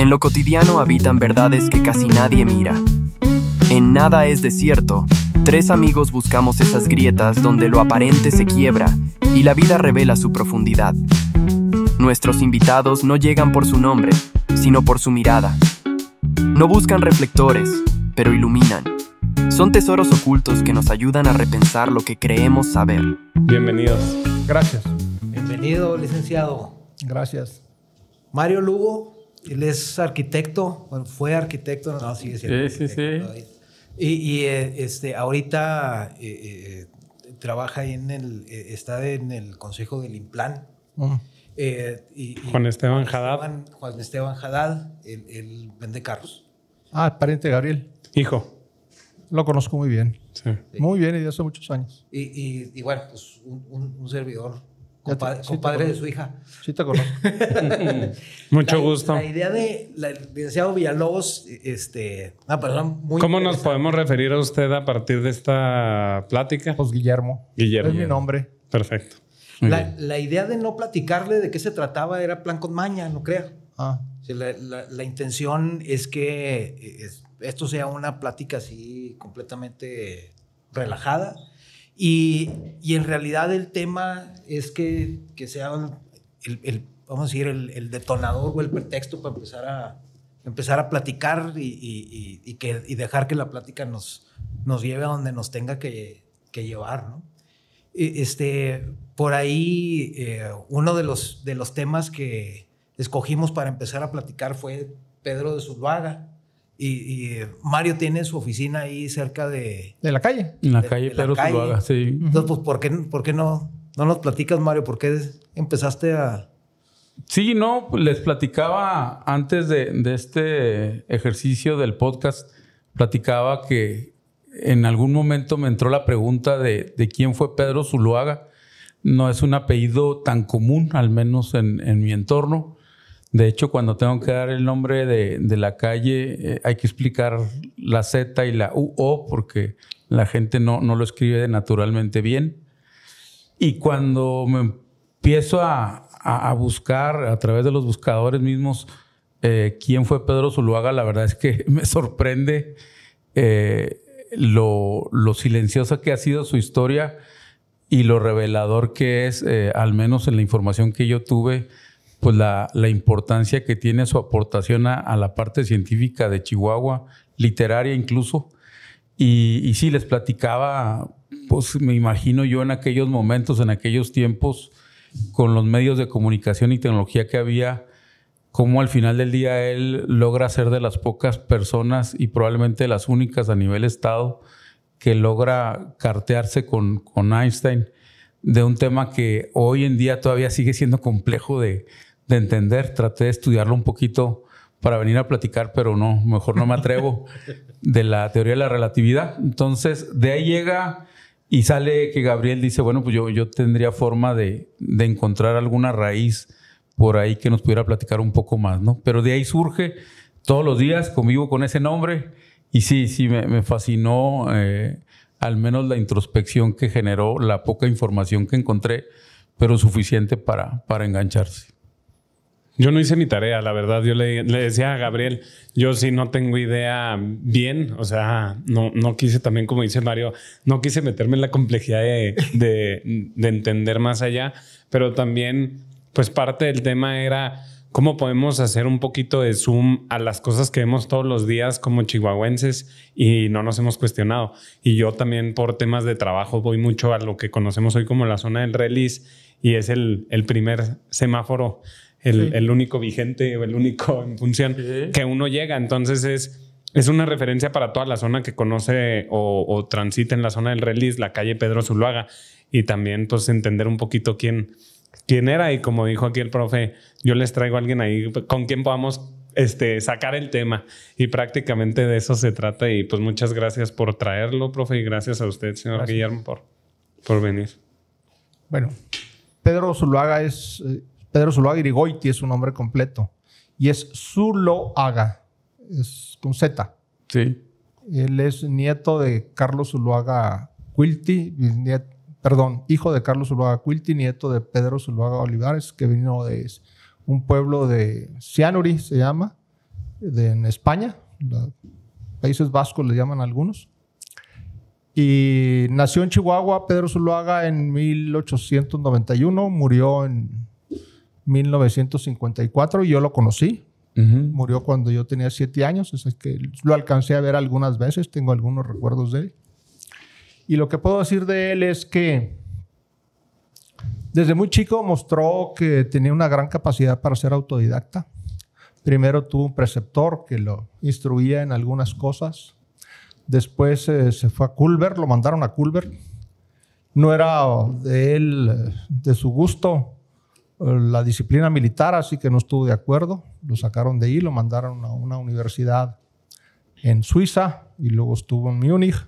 En lo cotidiano habitan verdades que casi nadie mira. En Nada es Desierto, tres amigos buscamos esas grietas donde lo aparente se quiebra y la vida revela su profundidad. Nuestros invitados no llegan por su nombre, sino por su mirada. No buscan reflectores, pero iluminan. Son tesoros ocultos que nos ayudan a repensar lo que creemos saber. Bienvenidos. Gracias. Bienvenido, licenciado. Gracias. Mario Lugo, él es arquitecto, bueno, fue arquitecto, no, sigue siendo arquitecto. Y ahorita trabaja ahí está en el consejo del Implan. Juan Esteban Haddad. Juan Esteban Haddad, él vende carros. Pariente de Gabriel. Hijo. Lo conozco muy bien. Sí. Muy bien, y de hace muchos años. Y bueno, pues un servidor. Compadre de su hija. Sí te conozco. Mucho gusto. La idea de licenciado Villalobos, una persona muy... ¿Cómo nos podemos referir a usted a partir de esta plática? Pues Guillermo. Guillermo. Es mi nombre. Perfecto. La idea de no platicarle de qué se trataba era plan con maña, no crea. Sí, la intención es que esto sea una plática así completamente relajada. Y en realidad el tema es que sea vamos a decir, el detonador o el pretexto para empezar a platicar y dejar que la plática nos lleve a donde nos tenga que llevar, ¿no? Por ahí uno de los temas que escogimos para empezar a platicar fue Pedro de Zuluaga. Y Mario tiene su oficina ahí cerca de la calle. En la calle Pedro Zuluaga, sí. Entonces, pues, ¿por qué no nos platicas, Mario? ¿Por qué empezaste a...? Sí, no, les platicaba antes de este ejercicio del podcast, platicaba que en algún momento me entró la pregunta de quién fue Pedro Zuluaga. No es un apellido tan común, al menos en mi entorno. De hecho, cuando tengo que dar el nombre de la calle, hay que explicar la Z y la UO porque la gente no lo escribe naturalmente bien. Y cuando me empiezo a buscar a través de los buscadores mismos quién fue Pedro Zuluaga, la verdad es que me sorprende lo silenciosa que ha sido su historia y lo revelador que es, al menos en la información que yo tuve, pues la importancia que tiene su aportación a la parte científica de Chihuahua, literaria incluso. Y sí, les platicaba, pues me imagino yo en aquellos momentos, en aquellos tiempos, con los medios de comunicación y tecnología que había, cómo al final del día él logra ser de las pocas personas y probablemente las únicas a nivel estado que logra cartearse con Einstein de un tema que hoy en día todavía sigue siendo complejo de entender. Traté de estudiarlo un poquito para venir a platicar, pero no, mejor no me atrevo, de la teoría de la relatividad. Entonces, de ahí llega y sale que Gabriel dice, bueno, pues yo tendría forma de encontrar alguna raíz por ahí que nos pudiera platicar un poco más, ¿no? Pero de ahí surge, todos los días convivo con ese nombre y sí, me fascinó al menos la introspección que generó, la poca información que encontré, pero suficiente para engancharse. Yo no hice mi tarea, la verdad. Yo le decía a Gabriel, yo sí no tengo idea bien. O sea, no quise también, como dice Mario, no quise meterme en la complejidad de entender más allá. Pero también, pues parte del tema era cómo podemos hacer un poquito de zoom a las cosas que vemos todos los días como chihuahuenses y no nos hemos cuestionado. Y yo también por temas de trabajo voy mucho a lo que conocemos hoy como la zona del release y es el primer semáforo, el único vigente o el único en función que uno llega. Entonces es una referencia para toda la zona que conoce o transita en la zona del release, la calle Pedro Zuluaga. Y también pues entender un poquito quién era. Y como dijo aquí el profe, yo les traigo a alguien ahí con quien podamos sacar el tema. Y prácticamente de eso se trata. Y pues muchas gracias por traerlo, profe. Y gracias a usted, señor Guillermo, por venir. Bueno, Pedro Zuluaga Pedro Zuluaga Irigoiti es su nombre completo. Y es Zuloaga. Es con Z. Sí. Él es nieto de Carlos Zuluaga Quilty, hijo de Carlos Zuluaga Quilty, nieto de Pedro Zuluaga Olivares, que vino de un pueblo de Cianuri, se llama, en España. Países Vascos le llaman algunos. Y nació en Chihuahua Pedro Zuloaga en 1891. Murió en 1954 y yo lo conocí. Murió cuando yo tenía 7 años. Es que lo alcancé a ver algunas veces. Tengo algunos recuerdos de él. Y lo que puedo decir de él es que desde muy chico mostró que tenía una gran capacidad para ser autodidacta. Primero tuvo un preceptor que lo instruía en algunas cosas. Después se fue a Culver, lo mandaron a Culver. No era de él, de su gusto, la disciplina militar, así que no estuvo de acuerdo. Lo sacaron de ahí, lo mandaron a una universidad en Suiza y luego estuvo en Múnich.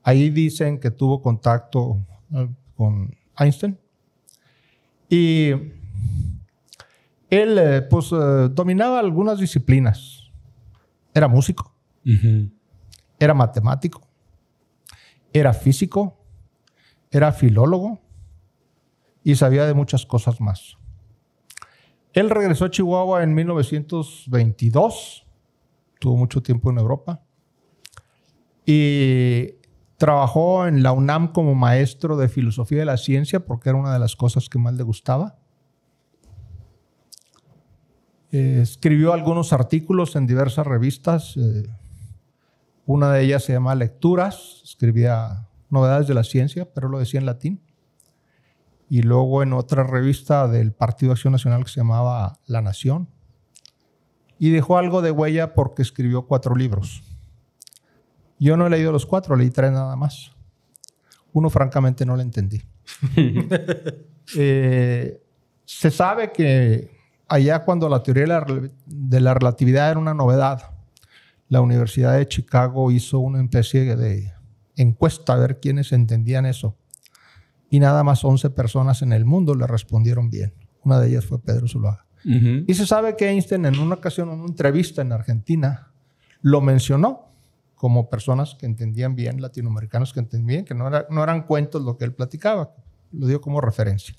Ahí dicen que tuvo contacto con Einstein. Y él dominaba algunas disciplinas. Era músico, era matemático, era físico, era filólogo y sabía de muchas cosas más. Él regresó a Chihuahua en 1922, tuvo mucho tiempo en Europa y trabajó en la UNAM como maestro de filosofía de la ciencia porque era una de las cosas que más le gustaba. Escribió algunos artículos en diversas revistas. Una de ellas se llama Lecturas. Escribía novedades de la ciencia, pero lo decía en latín. Y luego en otra revista del Partido de Acción Nacional que se llamaba La Nación. Y dejó algo de huella porque escribió 4 libros. Yo no he leído los 4, leí 3 nada más. Uno, francamente, no lo entendí. Se sabe que allá cuando la teoría de la relatividad era una novedad, la Universidad de Chicago hizo una especie de encuesta a ver quiénes entendían eso. Y nada más 11 personas en el mundo le respondieron bien. Una de ellas fue Pedro Zuloaga. Y se sabe que Einstein en una ocasión, en una entrevista en Argentina, lo mencionó como personas que entendían bien, latinoamericanos que entendían bien, que no eran cuentos lo que él platicaba. Lo dio como referencia.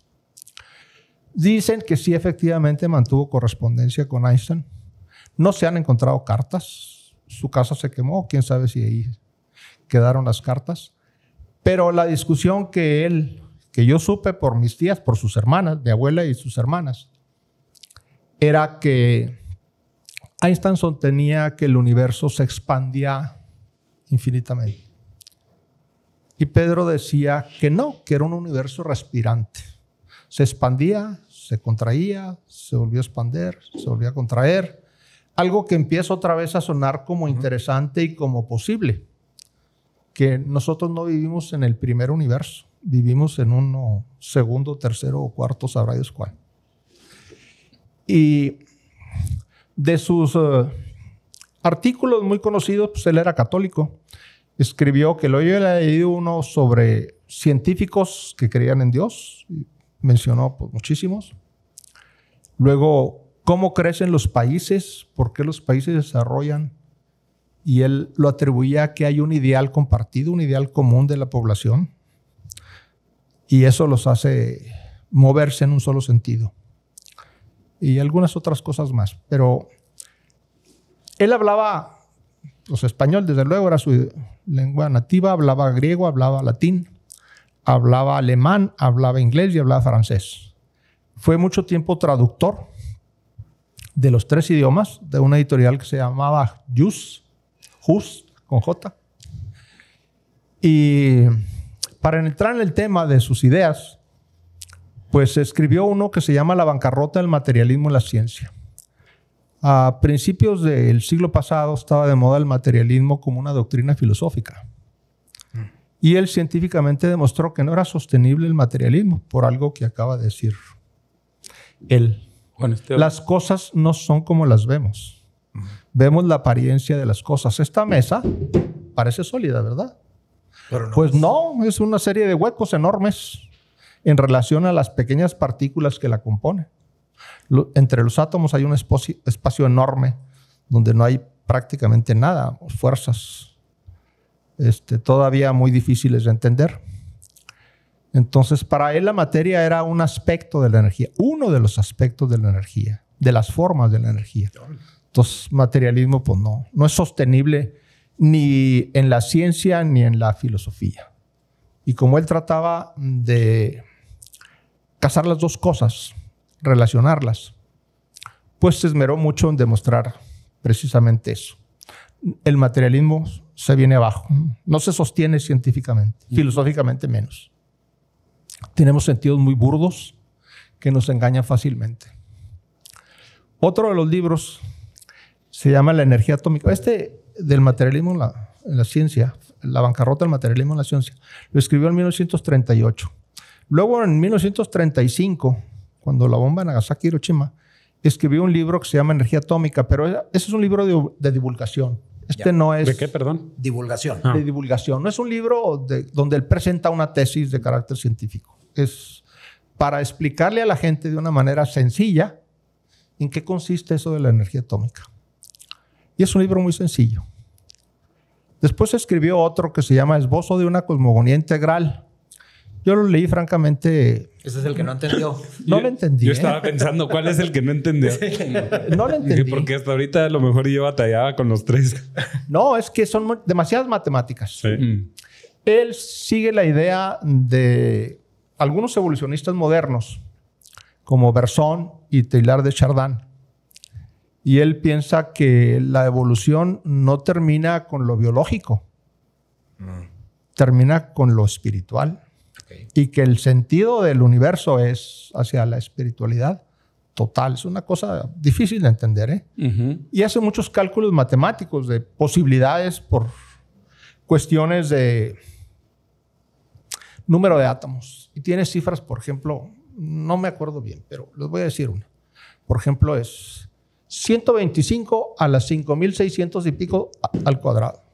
Dicen que sí, efectivamente mantuvo correspondencia con Einstein. No se han encontrado cartas. Su casa se quemó. Quién sabe si ahí quedaron las cartas. Pero la discusión que yo supe por mis tías, por sus hermanas, mi abuela y sus hermanas, era que Einstein sostenía que el universo se expandía infinitamente. Y Pedro decía que no, que era un universo respirante. Se expandía, se contraía, se volvió a expandir, se volvió a contraer. Algo que empieza otra vez a sonar como interesante y como posible. Que nosotros no vivimos en el primer universo. Vivimos en uno segundo, tercero o cuarto, sabrá Dios cuál. Y de sus artículos muy conocidos, pues él era católico. Escribió que lo había leído uno sobre científicos que creían en Dios. Mencionó pues, muchísimos. Luego, cómo crecen los países, por qué los países se desarrollan. Y él lo atribuía a que hay un ideal compartido, un ideal común de la población. Y eso los hace moverse en un solo sentido. Y algunas otras cosas más. Pero él hablaba pues, español, desde luego, era su lengua nativa. Hablaba griego, hablaba latín, hablaba alemán, hablaba inglés y hablaba francés. Fue mucho tiempo traductor de los 3 idiomas de una editorial que se llamaba Hus, con J. Y para entrar en el tema de sus ideas, pues escribió uno que se llama La bancarrota del materialismo en la ciencia. A principios del siglo pasado estaba de moda el materialismo como una doctrina filosófica. Y él científicamente demostró que no era sostenible el materialismo por algo que acaba de decir él. Bueno, las cosas no son como las vemos. Vemos la apariencia de las cosas. Esta mesa parece sólida, ¿verdad? Pero no. Pues no, es una serie de huecos enormes en relación a las pequeñas partículas que la componen. Entre los átomos hay un espacio enorme donde no hay prácticamente nada, fuerzas todavía muy difíciles de entender. Entonces, para él la materia era un aspecto de la energía, uno de los aspectos de la energía, de las formas de la energía. Entonces, materialismo, pues no es sostenible ni en la ciencia ni en la filosofía. Y como él trataba de casar las dos cosas, relacionarlas, pues se esmeró mucho en demostrar precisamente eso. El materialismo se viene abajo, no se sostiene científicamente, filosóficamente menos. Tenemos sentidos muy burdos que nos engañan fácilmente. Otro de los libros se llama La energía atómica. Del materialismo en la ciencia, la bancarrota del materialismo en la ciencia, lo escribió en 1938. Luego, en 1935, cuando la bomba de Nagasaki y Hiroshima, escribió un libro que se llama Energía atómica, pero ese es un libro de divulgación. No es... ¿De qué, perdón? Divulgación. De divulgación. No es un libro donde él presenta una tesis de carácter científico. Es para explicarle a la gente de una manera sencilla en qué consiste eso de la energía atómica. Y es un libro muy sencillo. Después escribió otro que se llama Esbozo de una cosmogonía integral. Yo lo leí francamente... Ese es el que no entendió. No lo entendí. Yo estaba pensando, ¿cuál es el que no entendió? No lo entendí. Porque hasta ahorita a lo mejor yo batallaba con los tres. No, es que son demasiadas matemáticas. Sí. Él sigue la idea de algunos evolucionistas modernos, como Bergson y Teilhard de Chardin. Y él piensa que la evolución no termina con lo biológico, termina con lo espiritual. Okay. Y que el sentido del universo es hacia la espiritualidad total. Es una cosa difícil de entender, ¿eh? Y hace muchos cálculos matemáticos de posibilidades por cuestiones de número de átomos. Y tiene cifras, por ejemplo, no me acuerdo bien, pero les voy a decir una. Por ejemplo, es 125 a las 5.600 y pico al cuadrado.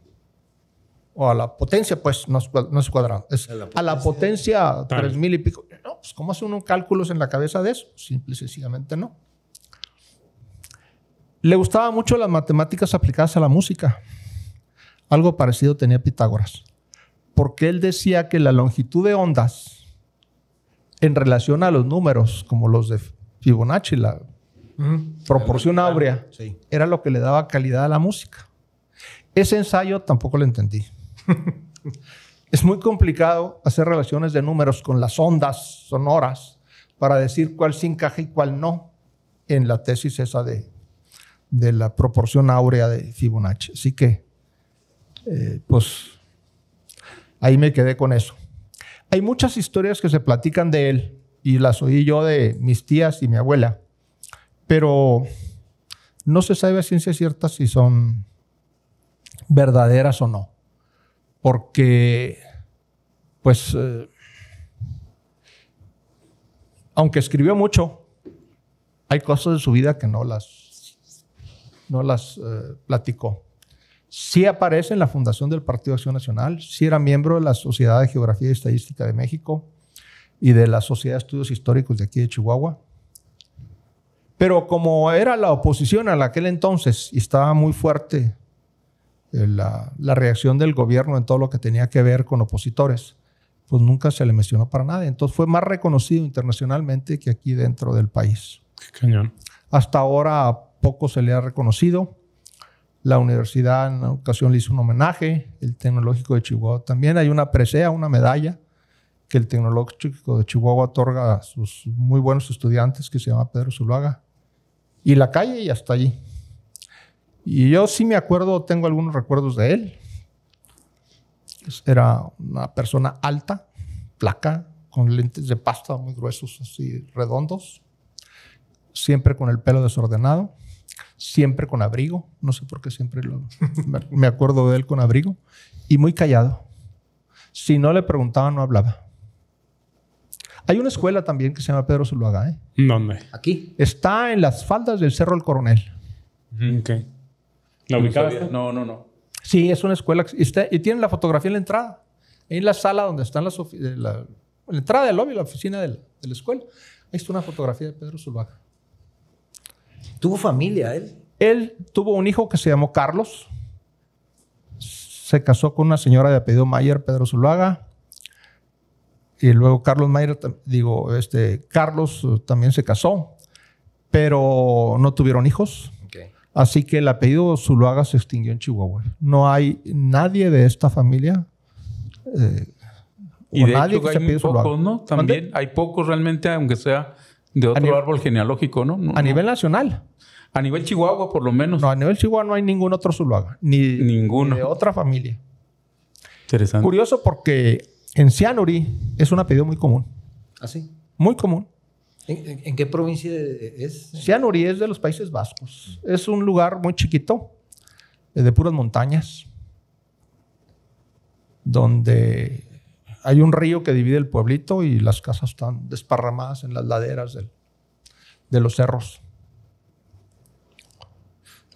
O a la potencia, pues, no es cuadrado. Es a la potencia 3.000 y pico. No, pues, ¿cómo hace uno cálculos en la cabeza de eso? Simple y sencillamente no. Le gustaban mucho las matemáticas aplicadas a la música. Algo parecido tenía Pitágoras. Porque él decía que la longitud de ondas en relación a los números, como los de Fibonacci, la proporción áurea, sí, era lo que le daba calidad a la música. Ese ensayo tampoco lo entendí. Es muy complicado hacer relaciones de números con las ondas sonoras para decir cuál sí encaja y cuál no en la tesis esa de la proporción áurea de Fibonacci. Así que, pues, ahí me quedé con eso. Hay muchas historias que se platican de él y las oí yo de mis tías y mi abuela, pero no se sabe a ciencia cierta si son verdaderas o no. Porque, pues, aunque escribió mucho, hay cosas de su vida que no las platicó. Sí aparece en la fundación del Partido Acción Nacional, sí era miembro de la Sociedad de Geografía y Estadística de México y de la Sociedad de Estudios Históricos de aquí de Chihuahua. Pero como era la oposición en aquel entonces y estaba muy fuerte la reacción del gobierno en todo lo que tenía que ver con opositores, pues nunca se le mencionó para nada. Entonces fue más reconocido internacionalmente que aquí dentro del país. Qué cañón. Hasta ahora poco se le ha reconocido. La universidad en una ocasión le hizo un homenaje, el Tecnológico de Chihuahua también. Hay una presea, una medalla que el Tecnológico de Chihuahua otorga a sus muy buenos estudiantes, que se llama Pedro Zuluaga. Y la calle y hasta allí. Y yo sí me acuerdo, tengo algunos recuerdos de él. Era una persona alta, flaca, con lentes de pasta muy gruesos, así redondos. Siempre con el pelo desordenado. Siempre con abrigo. No sé por qué siempre me acuerdo de él con abrigo. Y muy callado. Si no le preguntaban, no hablaba. Hay una escuela también que se llama Pedro Zuluaga, ¿eh? ¿Dónde? Aquí. Está en las faldas del Cerro del Coronel. Ok. ¿La ubicabas? No. Sí, es una escuela y tienen la fotografía en la entrada. En la sala donde están la entrada del lobby, la oficina de la escuela. Ahí está una fotografía de Pedro Zuluaga. ¿Tuvo familia él? Él tuvo un hijo que se llamó Carlos. Se casó con una señora de apellido Mayer, Pedro Zuluaga. Y luego Carlos también se casó, pero no tuvieron hijos. Okay. Así que el apellido Zuluaga se extinguió en Chihuahua. No hay nadie de esta familia. Y de nadie hecho, que hay se pocos, ¿no? También ¿Dónde? Hay pocos realmente, aunque sea de otro árbol genealógico, ¿no? A nivel nacional. A nivel Chihuahua, por lo menos. No, a nivel Chihuahua no hay ningún otro Zuluaga. Ninguno. Ni de otra familia. Interesante. Curioso porque en Cianuri es un apellido muy común. ¿Ah, sí? Muy común. ¿En qué provincia es? Cianuri es de los Países Vascos. Es un lugar muy chiquito, de puras montañas, donde hay un río que divide el pueblito y las casas están desparramadas en las laderas de los cerros.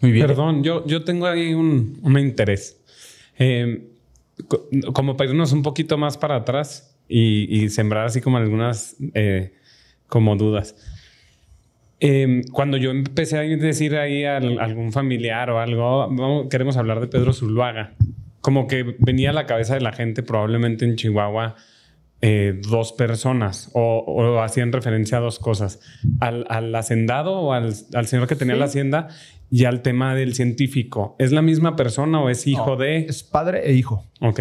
Muy bien. Perdón, yo tengo ahí un interés. Como para irnos un poquito más para atrás y sembrar así como algunas como dudas. Cuando yo empecé a decir ahí a algún familiar o algo, queremos hablar de Pedro Zuluaga. Como que venía a la cabeza de la gente probablemente en Chihuahua 2 personas o hacían referencia a 2 cosas. Al hacendado o al señor que tenía la hacienda y al tema del científico. ¿Es la misma persona o es hijo de...? Es padre e hijo. Ok.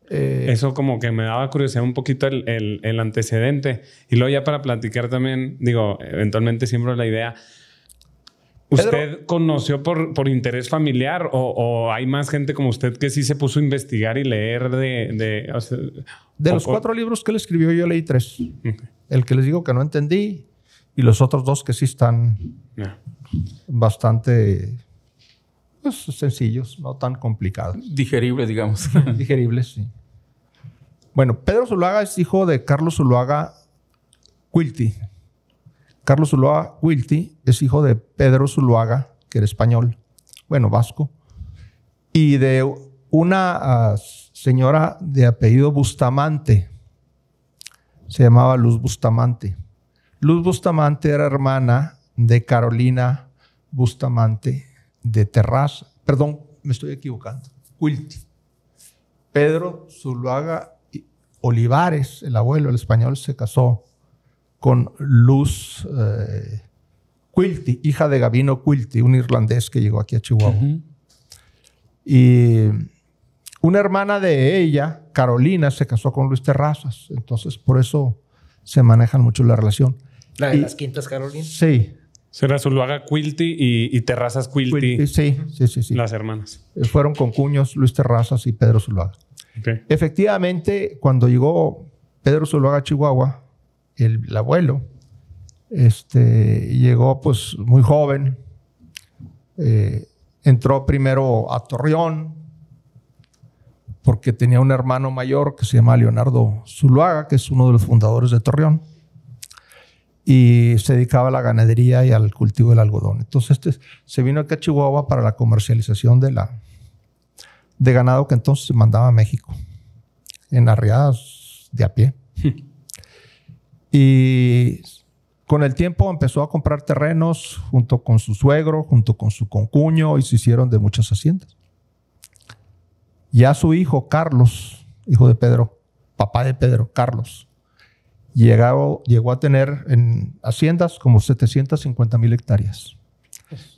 Eso como que me daba curiosidad un poquito el antecedente. Y luego ya para platicar también, digo, eventualmente siempre la idea... ¿Usted Pedro, conoció por interés familiar o hay más gente como usted que sí se puso a investigar y leer de los 4 libros que él escribió, yo leí 3. Okay. El que les digo que no entendí y los otros 2 que sí están bastante pues, sencillos, no tan complicados. Digeribles, digamos. Digeribles, sí. Bueno, Pedro Zuluaga es hijo de Carlos Zuluaga Quilty. Carlos Zuluaga Quilty es hijo de Pedro Zuluaga, que era español, bueno, vasco, y de una señora de apellido Bustamante. Se llamaba Luz Bustamante. Luz Bustamante era hermana de Carolina Bustamante de Terraza. Perdón, me estoy equivocando. Quilty. Pedro Zuluaga Olivares, el abuelo, el español, se casó con Luz Quilty, hija de Gavino Quilty, un irlandés que llegó aquí a Chihuahua. Y una hermana de ella, Carolina, se casó con Luis Terrazas. Entonces, por eso se manejan mucho la relación. ¿La de las Quintas Carolina? Sí. Será Zuluaga Quilty y Terrazas Quilty. Sí. Las hermanas. Fueron concuños Luis Terrazas y Pedro Zuluaga. Okay. Efectivamente, cuando llegó Pedro Zuluaga a Chihuahua, el abuelo, llegó pues muy joven. Entró primero a Torreón porque tenía un hermano mayor que se llama Leonardo Zuluaga, que es uno de los fundadores de Torreón, y se dedicaba a la ganadería y al cultivo del algodón. Entonces se vino aquí a Chihuahua para la comercialización de ganado que entonces se mandaba a México en arriadas de a pie. Y con el tiempo empezó a comprar terrenos junto con su suegro, junto con su concuño, y se hicieron de muchas haciendas. Ya su hijo Carlos, hijo de Pedro, papá de Pedro, Carlos, llegó a tener en haciendas como 750,000 hectáreas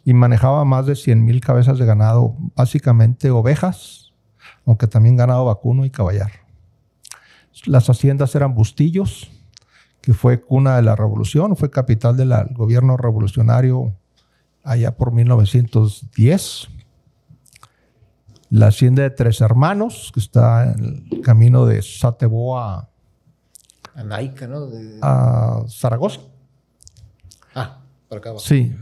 y manejaba más de 100,000 cabezas de ganado, básicamente ovejas, aunque también ganado vacuno y caballar. Las haciendas eran Bustillos, que fue cuna de la revolución, fue capital del gobierno revolucionario allá por 1910. La hacienda de Tres Hermanos, que está en el camino de Satebo a Naica, ¿no? A Zaragoza. Por acá abajo. Sí.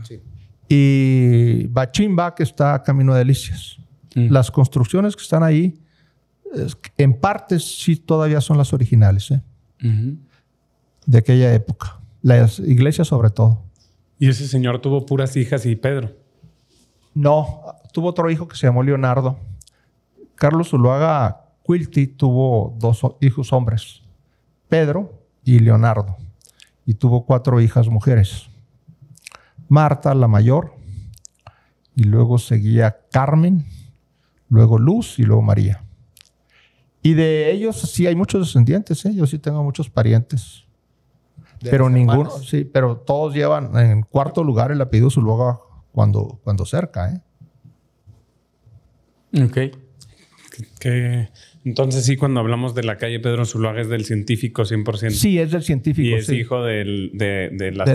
Y Bachimba, que está a camino de Delicias. Las construcciones que están ahí, en partes sí todavía son las originales, de aquella época. Las iglesias sobre todo. ¿Y ese señor tuvo puras hijas y Pedro? No, tuvo otro hijo que se llamó Leonardo. Carlos Zuluaga Quilty tuvo 2 hijos hombres, Pedro y Leonardo, y tuvo 4 hijas mujeres. Marta, la mayor, y luego seguía Carmen, luego Luz y luego María. Y de ellos sí hay muchos descendientes, yo sí tengo muchos parientes. Pero ninguno, sí, pero todos llevan en 4º lugar el apellido Zuluaga cuando cerca. Ok. Entonces sí, cuando hablamos de la calle Pedro Zuloaga es del científico 100%. Sí, es del científico. Y es sí. hijo del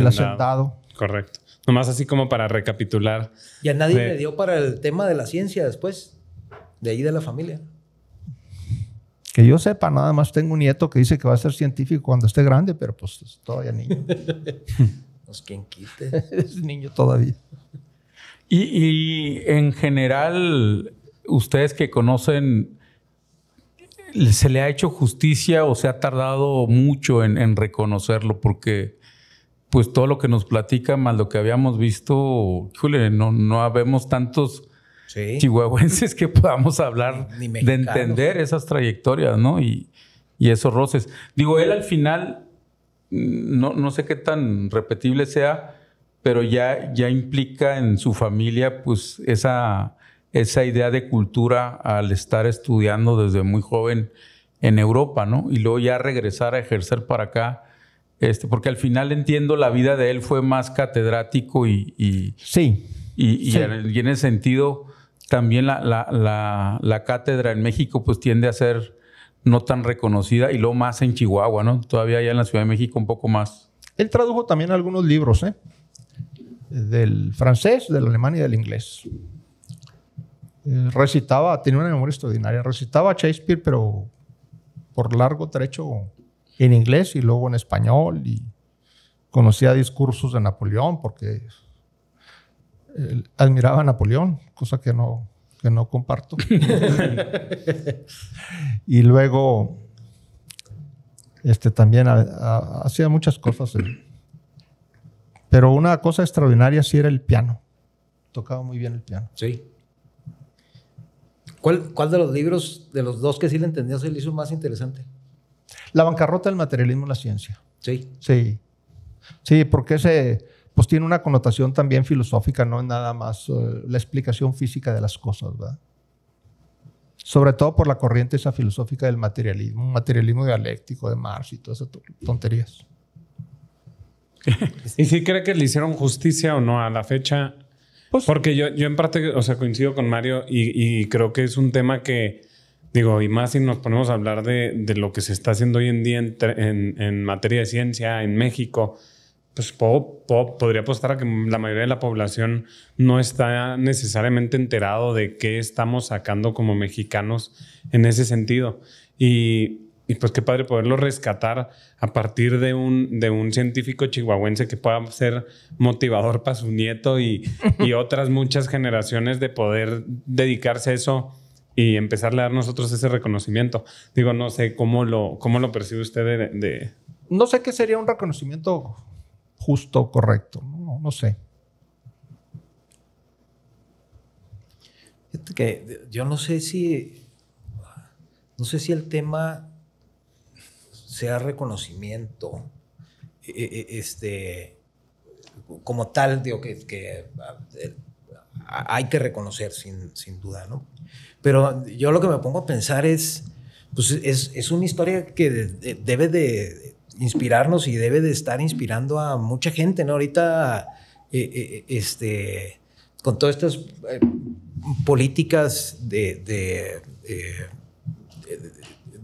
hacendado. Correcto. Nomás así como para recapitular. ¿Y a nadie le dio para el tema de la ciencia después? De ahí de la familia. Que yo sepa, nada más tengo un nieto que dice que va a ser científico cuando esté grande, pero pues es todavía niño. Pues quien quite. Es niño todavía. Y en general, ustedes que conocen, ¿se le ha hecho justicia o se ha tardado mucho en reconocerlo? Porque pues todo lo que nos platica más lo que habíamos visto, híjole, no habemos tantos chihuahuenses que podamos hablar de entender esas trayectorias, ¿no? Y esos roces. Digo, él al final, no sé qué tan repetible sea, pero ya implica en su familia pues esa idea de cultura al estar estudiando desde muy joven en Europa, ¿no? Y luego ya regresar a ejercer para acá. Porque al final entiendo la vida de él fue más catedrático y en ese sentido también la cátedra en México pues tiende a ser no tan reconocida y luego más en Chihuahua, ¿no? Todavía allá en la Ciudad de México un poco más. Él tradujo también algunos libros, del francés, del alemán y del inglés. Recitaba, tenía una memoria extraordinaria, recitaba Shakespeare, pero por largo trecho en inglés y luego en español, y conocía discursos de Napoleón porque admiraba a Napoleón, cosa que no comparto. Y luego también hacía muchas cosas. Pero una cosa extraordinaria sí era el piano. Tocaba muy bien el piano. Sí. ¿Cuál de los libros, de los dos que sí le entendió, se le hizo más interesante? La bancarrota del materialismo en la ciencia. Sí. Sí. Sí, porque pues tiene una connotación también filosófica, no es nada más la explicación física de las cosas, ¿verdad? Sobre todo por la corriente esa filosófica del materialismo, un materialismo dialéctico de Marx y todas esas tonterías. ¿Y si cree que le hicieron justicia o no a la fecha? Pues, porque yo en parte, coincido con Mario y creo que es un tema que, digo, y más si nos ponemos a hablar de lo que se está haciendo hoy en día en materia de ciencia en México, pues podría apostar a que la mayoría de la población no está necesariamente enterado de qué estamos sacando como mexicanos en ese sentido. Y pues qué padre poderlo rescatar a partir de un científico chihuahuense que pueda ser motivador para su nieto y otras muchas generaciones de poder dedicarse a eso y empezarle a dar nosotros ese reconocimiento. Digo, no sé cómo lo percibe usted de... No sé qué sería un reconocimiento justo, correcto. No sé. Que yo no sé si el tema sea reconocimiento como tal, digo que hay que reconocer sin duda, ¿no? Pero yo lo que me pongo a pensar es una historia que debe de inspirarnos y debe de estar inspirando a mucha gente, ¿no? Ahorita con todas estas políticas de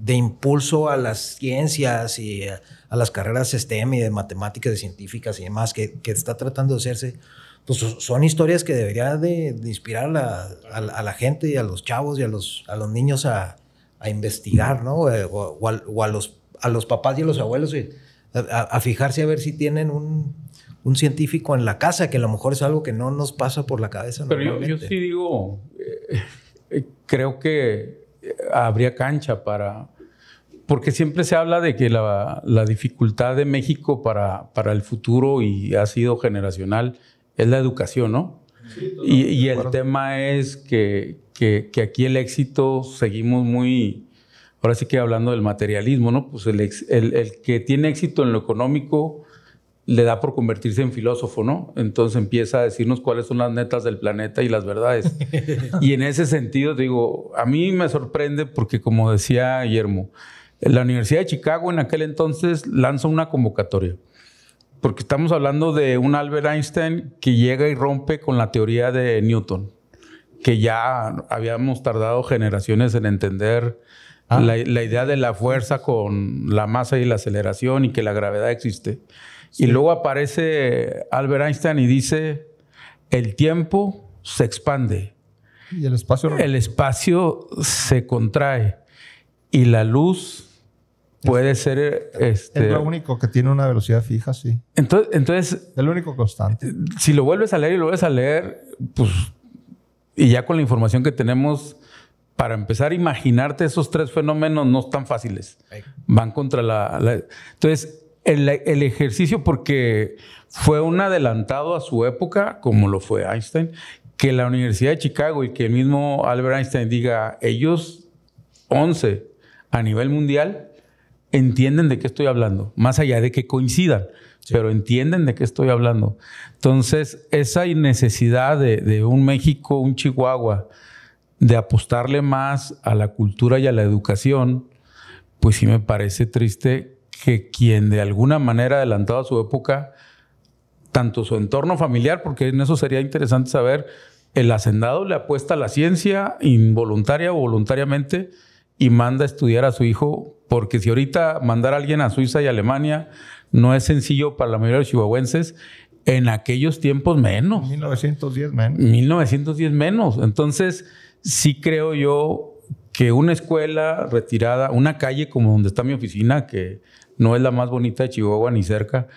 impulso a las ciencias y a las carreras STEM y de matemáticas, de científicas y demás que está tratando de hacerse, pues son historias que deberían de inspirar a la gente y a los chavos y a los niños a investigar, ¿no? O a los papás y a los abuelos a fijarse a ver si tienen un científico en la casa, que a lo mejor es algo que no nos pasa por la cabeza. Pero yo sí digo, creo que habría cancha porque siempre se habla de que la dificultad de México para el futuro, y ha sido generacional, es la educación, ¿no? Sí, y el tema es que aquí el éxito, seguimos muy, ahora sí que hablando del materialismo, ¿no? Pues el que tiene éxito en lo económico le da por convertirse en filósofo, ¿no? Entonces empieza a decirnos cuáles son las netas del planeta y las verdades. Y en ese sentido, digo, a mí me sorprende porque, como decía Guillermo, la Universidad de Chicago en aquel entonces lanza una convocatoria porque estamos hablando de un Albert Einstein que llega y rompe con la teoría de Newton, que ya habíamos tardado generaciones en entender la idea de la fuerza con la masa y la aceleración y que la gravedad existe. Sí. Y luego aparece Albert Einstein y dice, el tiempo se expande. Y el espacio... El espacio se contrae. Y la luz puede ser... Es lo único que tiene una velocidad fija, sí. Entonces... Es lo único constante. Si lo vuelves a leer y lo vuelves a leer, pues... Y ya con la información que tenemos, para empezar a imaginarte esos tres fenómenos no están fáciles. Van contra Entonces, el ejercicio, porque fue un adelantado a su época, como lo fue Einstein, que la Universidad de Chicago y que el mismo Albert Einstein diga, ellos 11 a nivel mundial entienden de qué estoy hablando, más allá de que coincidan. Sí. Pero entienden de qué estoy hablando. Entonces, esa necesidad de un México, un Chihuahua, de apostarle más a la cultura y a la educación, pues sí me parece triste que quien de alguna manera adelantado a su época, tanto su entorno familiar, porque en eso sería interesante saber, el hacendado le apuesta a la ciencia involuntaria o voluntariamente y manda a estudiar a su hijo, porque si ahorita mandar a alguien a Suiza y Alemania no es sencillo para la mayoría de los chihuahuenses, en aquellos tiempos menos. 1910 menos. 1910 menos. Entonces, sí creo yo que una escuela retirada, una calle como donde está mi oficina, que no es la más bonita de Chihuahua ni cerca,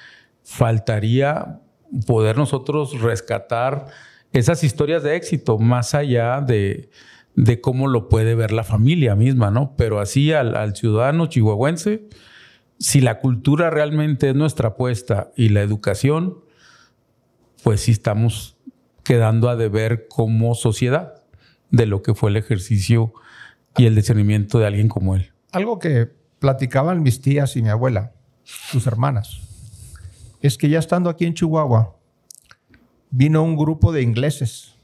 faltaría poder nosotros rescatar esas historias de éxito, más allá de cómo lo puede ver la familia misma, ¿no? Pero así al ciudadano chihuahuense, si la cultura realmente es nuestra apuesta y la educación, pues sí estamos quedando a deber como sociedad de lo que fue el ejercicio y el discernimiento de alguien como él. Algo que platicaban mis tías y mi abuela, sus hermanas, es que ya estando aquí en Chihuahua, vino un grupo de ingleses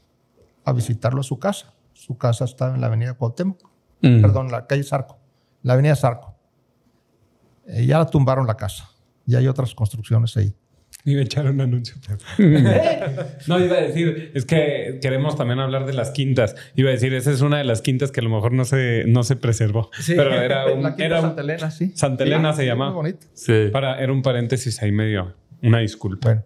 a visitarlo a su casa. Su casa estaba en la avenida Cuauhtémoc. Perdón, la calle Zarco. La avenida Zarco. Ya la tumbaron la casa. Ya hay otras construcciones ahí. Iba a echar un anuncio. No, iba a decir, es que queremos también hablar de las quintas. Iba a decir, esa es una de las quintas que a lo mejor no se preservó. Sí. Pero era la quinta Santa Elena, sí. Santa Elena se llamaba. Muy bonito. Sí. Era un paréntesis ahí medio. Una disculpa.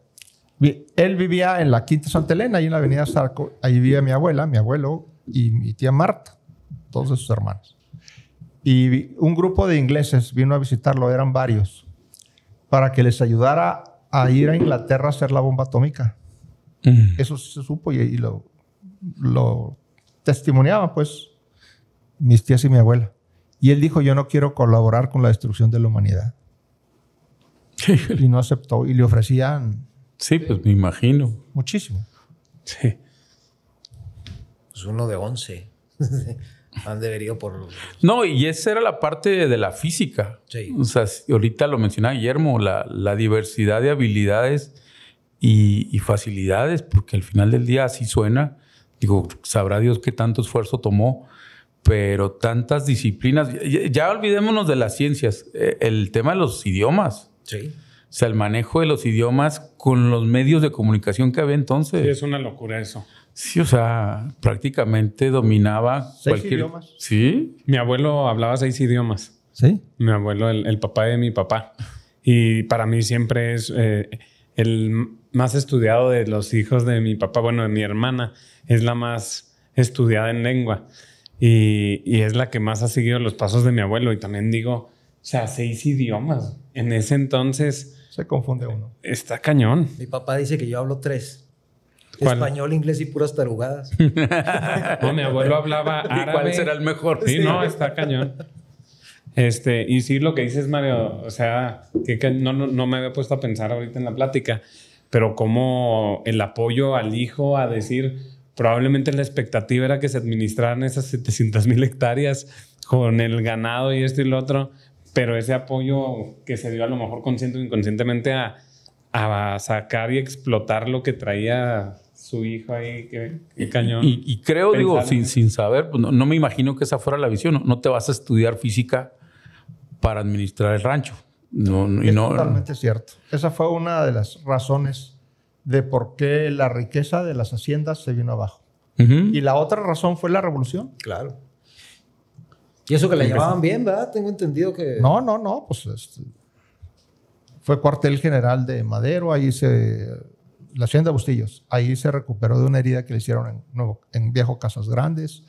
Bueno, él vivía en la quinta Santa Elena, ahí en la avenida Zarco. Ahí vivía mi abuela, mi abuelo y mi tía Marta, todos de sus hermanos. Y un grupo de ingleses vino a visitarlo, eran varios, para que les ayudara a ir a Inglaterra a hacer la bomba atómica. Eso se supo y lo testimoniaban, pues, mis tías y mi abuela. Y él dijo, yo no quiero colaborar con la destrucción de la humanidad. Y no aceptó. Y le ofrecían... Sí, pues me imagino. Muchísimo. Sí. Pues uno de 11. Han debería por... No, y esa era la parte de la física. Sí. O sea, ahorita lo mencionaba Guillermo, la diversidad de habilidades y facilidades, porque al final del día así suena. Digo, sabrá Dios qué tanto esfuerzo tomó, pero tantas disciplinas. Ya olvidémonos de las ciencias. El tema de los idiomas. Sí. O sea, el manejo de los idiomas con los medios de comunicación que había entonces. Sí, es una locura eso. Sí, o sea, prácticamente dominaba 6 idiomas. Sí. Mi abuelo hablaba 6 idiomas. Sí. Mi abuelo, el papá de mi papá. Y para mí siempre es el más estudiado de los hijos de mi papá. Bueno, de mi hermana. Es la más estudiada en lengua. Y es la que más ha seguido los pasos de mi abuelo. Y también digo, o sea, 6 idiomas. En ese entonces... Se confunde uno. Está cañón. Mi papá dice que yo hablo 3. ¿Cuál? Español, inglés y puras tarugadas. No, mi abuelo hablaba árabe. ¿Y cuál será el mejor? Sí, no, está cañón. Y sí, lo que dices, Mario, o sea, que no me había puesto a pensar ahorita en la plática, pero como el apoyo al hijo a decir, probablemente la expectativa era que se administraran esas 700,000 hectáreas con el ganado y esto y lo otro, pero ese apoyo que se dio a lo mejor consciente o inconscientemente a sacar y explotar lo que traía su hijo ahí, qué cañón. Y creo, digo, sin saber, pues no me imagino que esa fuera la visión. No te vas a estudiar física para administrar el rancho. Totalmente cierto. Esa fue una de las razones de por qué la riqueza de las haciendas se vino abajo. Y la otra razón fue la revolución. Claro. Y eso que la llevaban bien, ¿verdad? Tengo entendido que... No. Pues fue cuartel general de Madero. La hacienda Bustillos. Ahí se recuperó de una herida que le hicieron en Viejo Casas Grandes.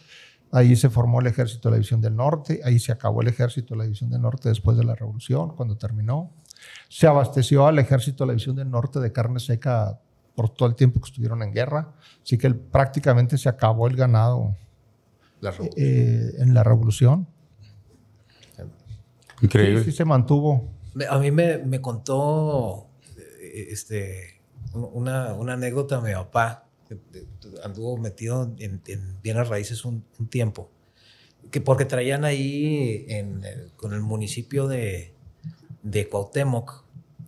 Ahí se formó el Ejército de la División del Norte. Ahí se acabó el Ejército de la División del Norte después de la Revolución, cuando terminó. Se abasteció al Ejército de la División del Norte de carne seca por todo el tiempo que estuvieron en guerra. Así que prácticamente se acabó el ganado en la Revolución. Increíble. Sí se mantuvo. A mí me contó una anécdota mi papá. Anduvo metido en bienes raíces un tiempo. Porque traían ahí con el municipio de Cuauhtémoc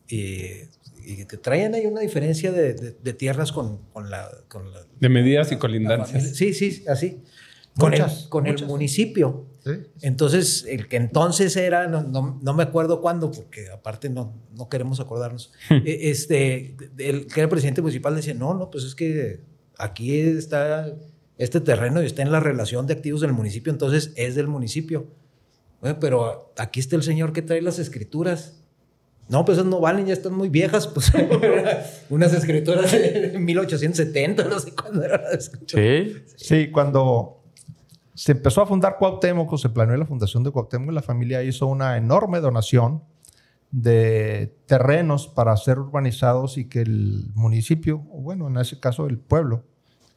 y que traían ahí una diferencia de tierras con la... De medidas y colindancias. Sí, así. Con el municipio. Sí. Entonces, el que entonces era, no me acuerdo cuándo, porque aparte no queremos acordarnos, el que era presidente municipal decía, no, pues es que aquí está este terreno y está en la relación de activos del municipio, entonces es del municipio. Bueno, pero aquí está el señor que trae las escrituras. No, pues esas no valen, ya están muy viejas. Pues unas escrituras de 1870, no sé cuándo eran las escrituras. Sí, cuando se empezó a fundar Cuauhtémoc, se planeó la fundación de Cuauhtémoc, la familia hizo una enorme donación de terrenos para ser urbanizados y que el municipio, o bueno, en ese caso el pueblo,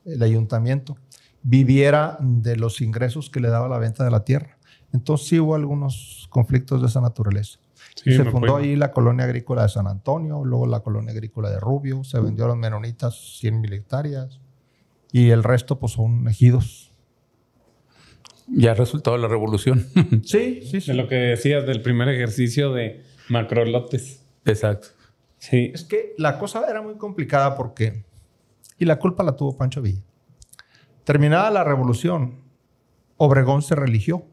el ayuntamiento, viviera de los ingresos que le daba la venta de la tierra. Entonces sí hubo algunos conflictos de esa naturaleza. Sí, se fundó ahí la colonia agrícola de San Antonio, luego la colonia agrícola de Rubio, se vendió a los menonitas 100,000 hectáreas y el resto pues son ejidos. Ya resultado de la revolución. Sí. De lo que decías del primer ejercicio de macrolotes. Exacto. Sí. Es que la cosa era muy complicada porque... Y la culpa la tuvo Pancho Villa. Terminada la revolución, Obregón se religió.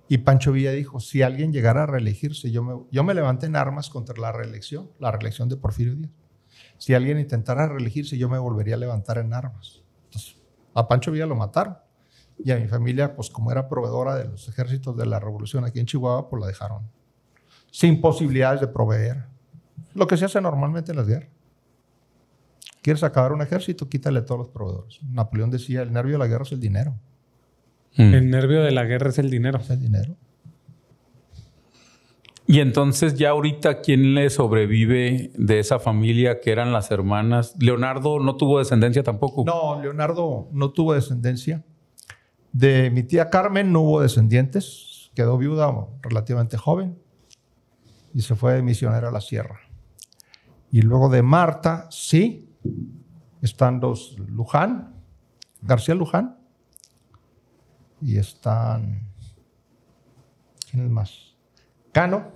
Y Pancho Villa dijo, si alguien llegara a reelegirse, yo me levanté en armas contra la reelección de Porfirio Díaz. Si alguien intentara reelegirse, yo me volvería a levantar en armas. Entonces, a Pancho Villa lo mataron. Y a mi familia, pues como era proveedora de los ejércitos de la revolución aquí en Chihuahua, pues la dejaron sin posibilidades de proveer. Lo que se hace normalmente en las guerras. ¿Quieres acabar un ejército? Quítale a todos los proveedores. Napoleón decía, el nervio de la guerra es el dinero. El nervio de la guerra es el dinero. Es el dinero. Y entonces ya ahorita, ¿quién le sobrevive de esa familia que eran las hermanas? ¿Leonardo no tuvo descendencia tampoco? No, Leonardo no tuvo descendencia. De mi tía Carmen no hubo descendientes. Quedó viuda relativamente joven y se fue de misionera a la sierra. Y luego de Marta, sí, están los Luján, García Luján, y están, ¿quién es más? Cano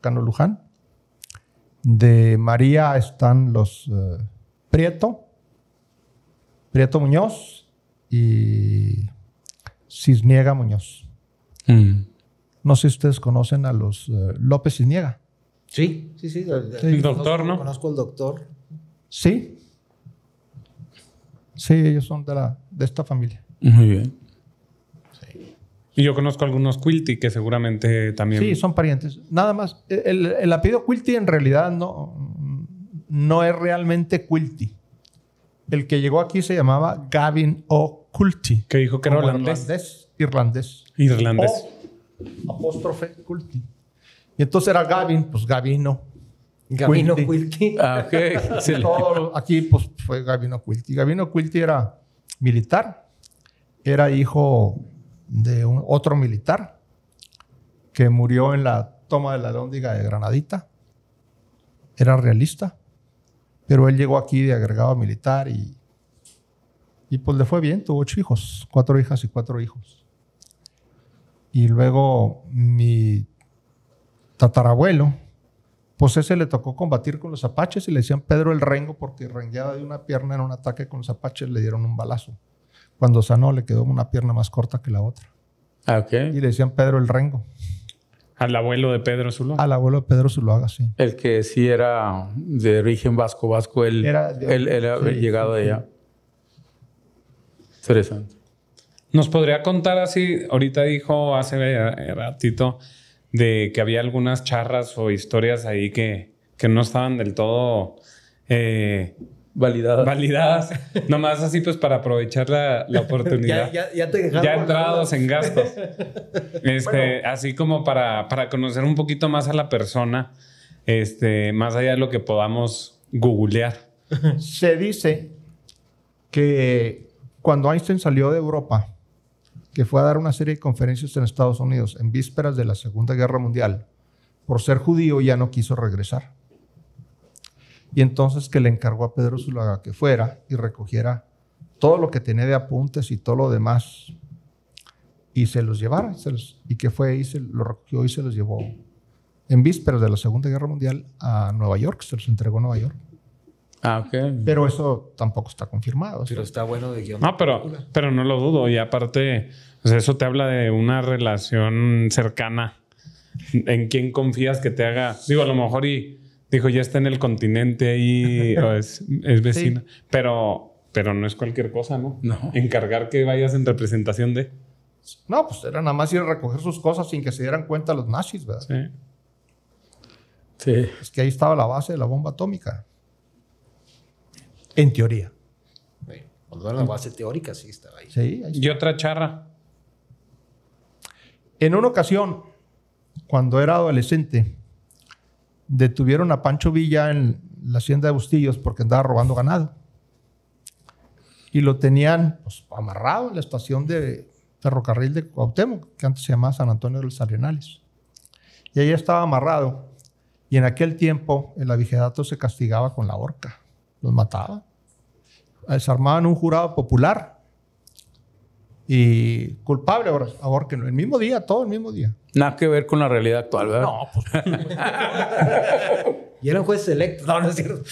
Luján. De María están los Prieto Muñoz y Cisniega Muñoz. No sé si ustedes conocen a los López Cisniega. Sí. El doctor, ¿no? Conozco al doctor. Sí. Sí, ellos son de esta familia. Muy bien. Sí. Y yo conozco algunos Quilty que seguramente también... Sí, son parientes. Nada más. El apellido Quilty en realidad no es realmente Quilty. El que llegó aquí se llamaba Gavin O'Culty. Que dijo que era holandés. Irlandés. Apóstrofe Culty. Y entonces era Gavin, pues Gavino Quilty. Ah, ok. Aquí pues fue Gavino Quilty. Gavino Quilty era militar. Era hijo de otro militar que murió en la toma de la Alhóndiga de Granadita. Era realista. Pero él llegó aquí de agregado militar y pues le fue bien. Tuvo 8 hijos, 4 hijas y 4 hijos. Y luego mi tatarabuelo, pues ese le tocó combatir con los apaches y le decían Pedro el Rengo porque rengueaba de una pierna en un ataque con los apaches, le dieron un balazo. Cuando sanó le quedó una pierna más corta que la otra. Ah, ok. Y le decían Pedro el Rengo. Al abuelo de Pedro Zuloaga. Al abuelo de Pedro Zuloaga, sí. El que sí era de origen vasco. Él era llegado de allá. Interesante. ¿Nos podría contar así? Ahorita dijo hace ratito de que había algunas charras o historias ahí que no estaban del todo validadas. Nomás así pues para aprovechar la oportunidad. ya te dejaron. Ya entrados en gastos. Bueno. Así como para conocer un poquito más a la persona, más allá de lo que podamos googlear. Se dice que cuando Einstein salió de Europa, que fue a dar una serie de conferencias en Estados Unidos en vísperas de la Segunda Guerra Mundial, por ser judío ya no quiso regresar. Y entonces que le encargó a Pedro Zuloaga que fuera y recogiera todo lo que tenía de apuntes y todo lo demás y se los llevara. Y que fue y se lo recogió y se los llevó en vísperas de la Segunda Guerra Mundial a Nueva York. Se los entregó a Nueva York. Ah, ok. Pero eso tampoco está confirmado. Pero está bueno de guión. No, pero no lo dudo. Y aparte, o sea, eso te habla de una relación cercana. ¿En quién confías que te haga? Digo, a lo mejor dijo, ya está en el continente ahí, o es vecino. Sí. Pero no es cualquier cosa, ¿no? No. Encargar que vayas en representación de... No, pues era nada más ir a recoger sus cosas sin que se dieran cuenta los nazis, ¿verdad? Sí. Sí. Es que ahí estaba la base de la bomba atómica. En teoría. Bueno, cuando era la base teórica, sí estaba ahí. Sí, ahí está. Y otra charra. En una ocasión, cuando era adolescente, detuvieron a Pancho Villa en la hacienda de Bustillos porque andaba robando ganado. Y lo tenían pues, amarrado en la estación de ferrocarril de Cuauhtémoc, que antes se llamaba San Antonio de los Arenales. Y ahí estaba amarrado. Y en aquel tiempo el abigedato se castigaba con la horca. Los mataba. Desarmaban un jurado popular. Y culpable, ahórquenlo. El mismo día, todo el mismo día. Nada que ver con la realidad actual, ¿verdad? No, pues. Y eran jueces electos. No, no es cierto.